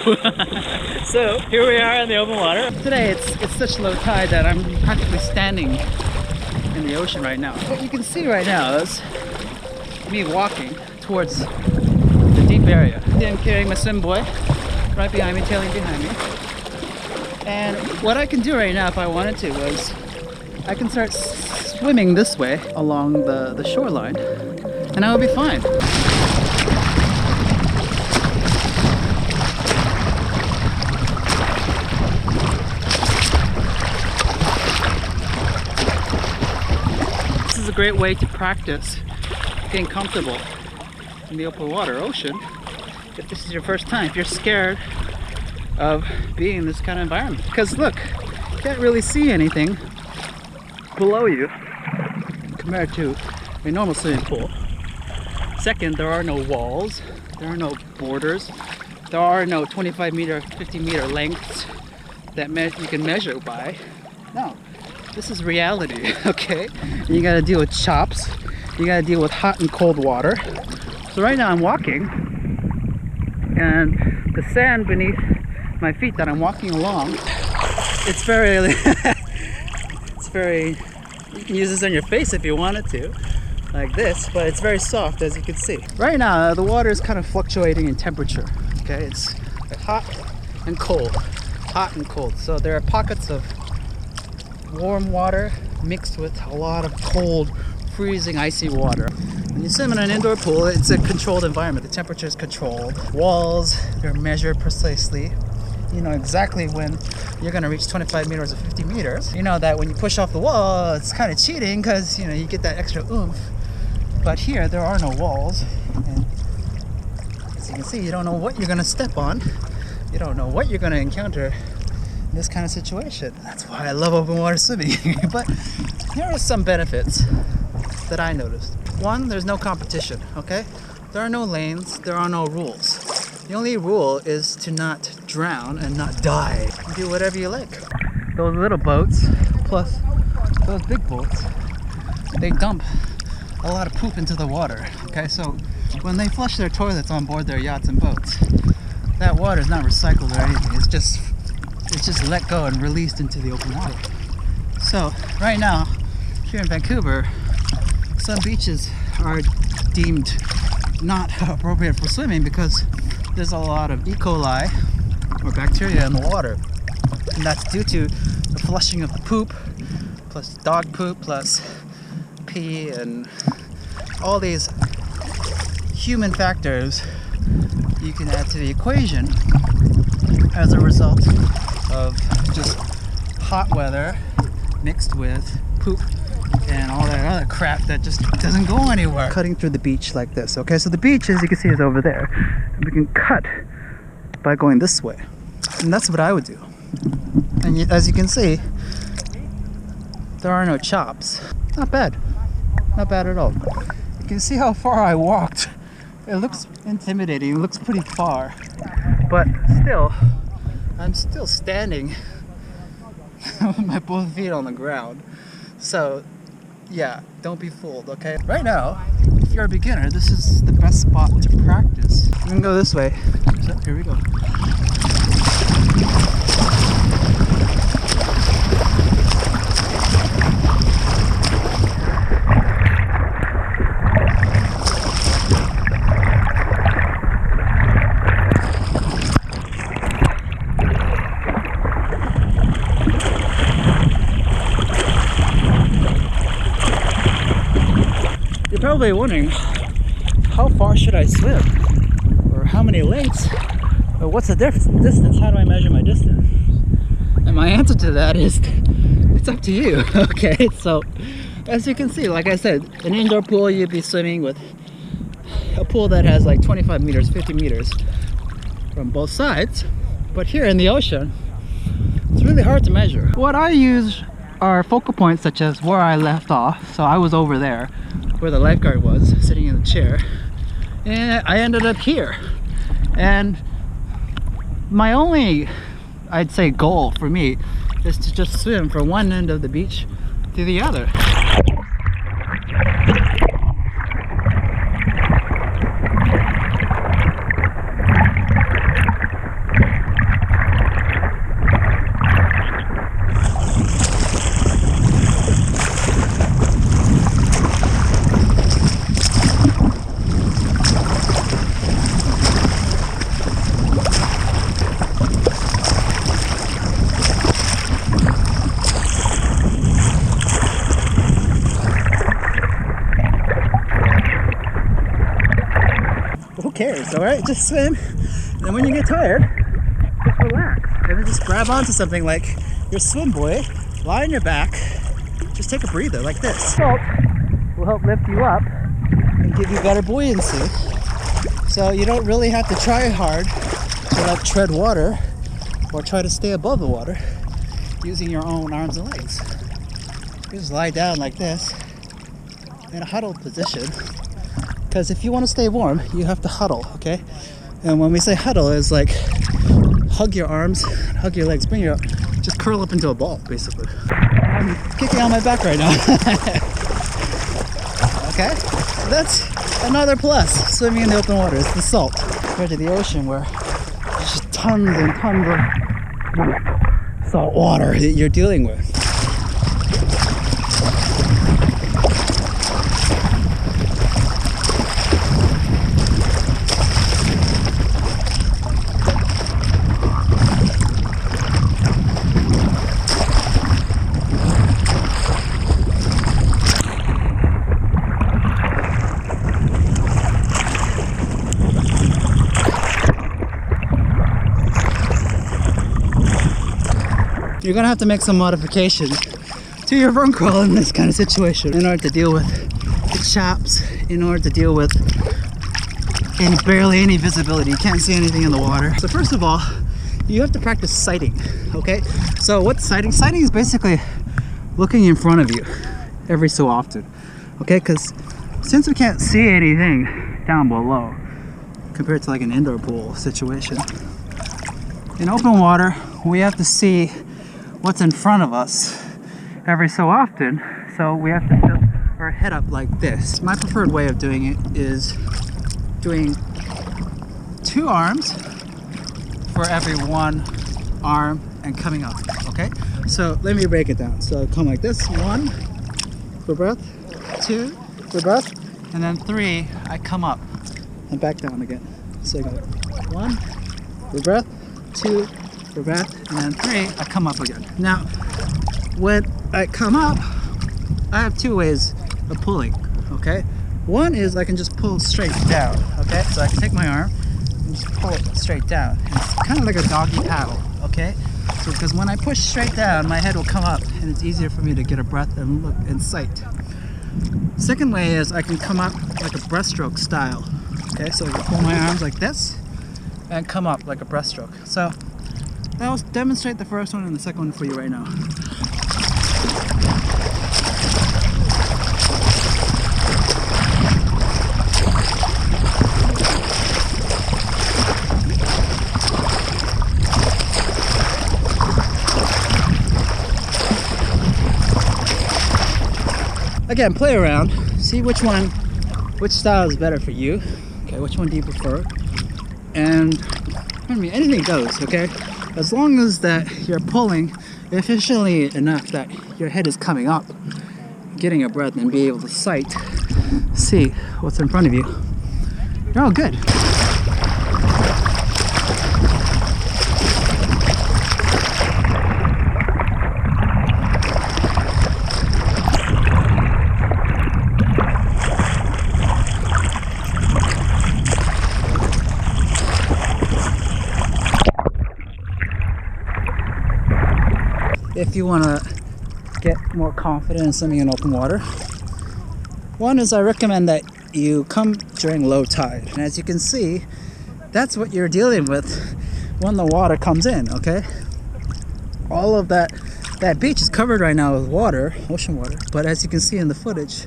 So here we are in the open water. Today it's such low tide that I'm practically standing in the ocean right now. What you can see right now is me walking towards the deep area. I'm carrying my swim buoy right behind me, tailing behind me. And what I can do right now if I wanted to is I can start swimming this way along the shoreline and I will be fine. This is a great way to practice getting comfortable in the open water ocean. If this is your first time, if you're scared of being in this kind of environment. Because look, you can't really see anything below you compared to a normal swimming pool. Second, there are no walls, there are no borders, there are no 25 meter, 50 meter lengths that you can measure by. No, this is reality, okay? And you gotta deal with chops, you gotta deal with hot and cold water. So right now I'm walking, and the sand beneath my feet that I'm walking along, it's very, you can use this on your face if you wanted to, like this, but it's very soft as you can see. Right now, the water is kind of fluctuating in temperature, okay? It's hot and cold, hot and cold. So there are pockets of warm water mixed with a lot of cold, freezing, icy water. When you swim in an indoor pool, it's a controlled environment. The temperature is controlled. Walls are measured precisely. You know exactly when you're gonna reach 25 meters or 50 meters. You know that when you push off the wall, it's kind of cheating because you get that extra oomph. But here, there are no walls. And as you can see, you don't know what you're gonna step on. You don't know what you're gonna encounter in this kind of situation. That's why I love open water swimming. But here are some benefits that I noticed. One, there's no competition, okay? There are no lanes, there are no rules. The only rule is to not drown and not die. You do whatever you like. Those little boats, plus those big boats, they dump a lot of poop into the water, okay? So when they flush their toilets on board their yachts and boats, that water is not recycled or anything. It's just let go and released into the open water. So right now, here in Vancouver, some beaches are deemed not appropriate for swimming because there's a lot of E. coli or bacteria in the water. And that's due to the flushing of the poop, plus dog poop, plus pee, and all these human factors you can add to the equation as a result of just hot weather mixed with poop and all that other crap that just doesn't go anywhere. Cutting through the beach like this, okay? So the beach, as you can see, is over there. And we can cut by going this way. And that's what I would do. And as you can see, there are no chops. Not bad. Not bad at all. You can see how far I walked. It looks intimidating. It looks pretty far. But still, I'm still standing with my both feet on the ground. So yeah, don't be fooled, okay? Right now, if you're a beginner, this is the best spot to practice. You can go this way. So here we go. You're probably wondering, how far should I swim? Or how many lengths? Or what's the distance? How do I measure my distance? And my answer to that is, it's up to you, okay? So, as you can see, like I said, an indoor pool, you'd be swimming with a pool that has like 25 meters, 50 meters from both sides. But here in the ocean, it's really hard to measure. What I use are focal points such as where I left off. So I was over there, where the lifeguard was, sitting in the chair. And I ended up here. And my only, I'd say, goal for me is to just swim from one end of the beach to the other. cares, alright? Just swim, and then when you get tired, just relax. And then just grab onto something like your swim buoy, lie on your back, just take a breather like this. Salt will help lift you up and give you better buoyancy. So you don't really have to try hard to like tread water or try to stay above the water using your own arms and legs. You just lie down like this in a huddled position, because if you want to stay warm, you have to huddle, okay? And when we say huddle, it's like hug your arms, hug your legs, just curl up into a ball, basically. I'm kicking on my back right now. Okay, so that's another plus swimming in the open water. It's the salt compared to the ocean, where there's just tons and tons of salt water that you're dealing with. You're gonna have to make some modifications to your vern crawl in this kind of situation in order to deal with the chaps, in order to deal with barely any visibility. You can't see anything in the water. So first of all, you have to practice sighting, okay? So what's sighting? Sighting is basically looking in front of you every so often, okay? Because since we can't see anything down below compared to like an indoor pool situation, in open water, we have to see what's in front of us every so often, so we have to tilt our head up like this. My preferred way of doing it is doing 2 arms for every 1 arm and coming up, okay? So let me break it down. So come like this, 1 for breath, 2 for breath, and then 3, I come up and back down again. So you go 1 for breath, 2 for breath, and then 3, I come up again. Now, when I come up, I have 2 ways of pulling, okay? One is I can just pull straight down, okay? So I can take my arm and just pull it straight down. It's kind of like a doggy paddle, okay? So, because when I push straight down, my head will come up and it's easier for me to get a breath and look in sight. Second way is I can come up like a breaststroke style, okay? So I can pull my arms like this and come up like a breaststroke. So I'll demonstrate the first one and the second one for you right now. Again, play around, see which style is better for you. Okay, which one do you prefer? And I mean, anything goes, okay? As long as that you're pulling efficiently enough that your head is coming up, getting a breath, and be able to see what's in front of you, you're all good. If you want to get more confident in swimming in open water, one is I recommend that you come during low tide. And as you can see, that's what you're dealing with when the water comes in, okay? All of that beach is covered right now with water, ocean water, but as you can see in the footage,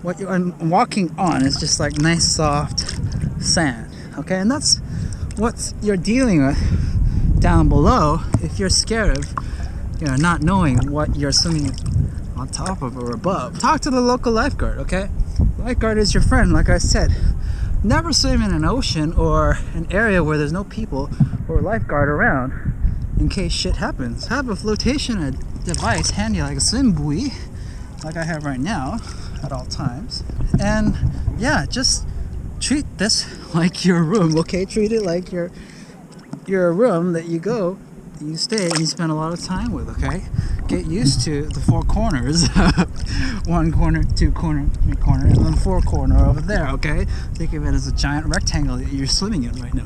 what I'm walking on is just like nice soft sand, okay? And that's what you're dealing with down below if you're scared of not knowing what you're swimming on top of or above. Talk to the local lifeguard, okay? Lifeguard is your friend, like I said. Never swim in an ocean or an area where there's no people or a lifeguard around in case shit happens. Have a flotation device handy, like a swim buoy, like I have right now at all times. And yeah, just treat this like your room, okay? Treat it like your room that you go, you stay, and you spend a lot of time with, okay? get used to the four corners. One corner, two corner, three corner, and then four corner over there, okay? Think of it as a giant rectangle that you're swimming in right now.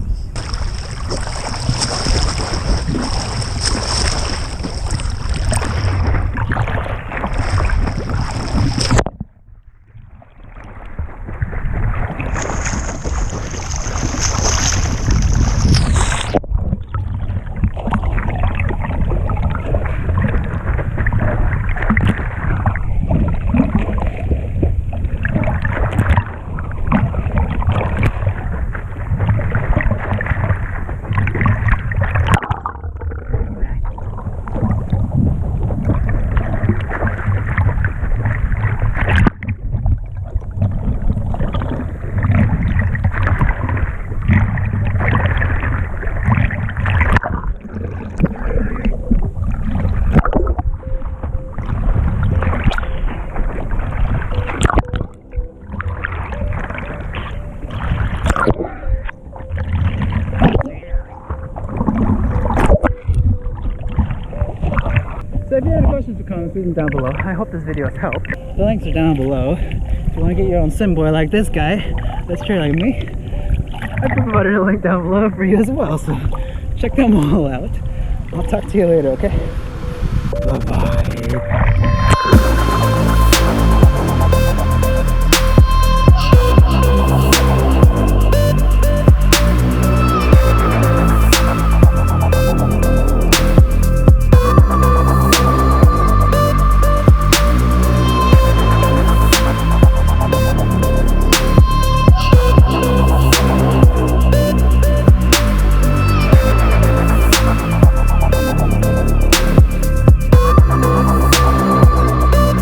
So if you have any questions or comments, leave them down below. I hope this video has helped. The links are down below. If you want to get your own sim boy like this guy, that's true like me, I provided a link down below for you as well. So check them all out. I'll talk to you later, okay?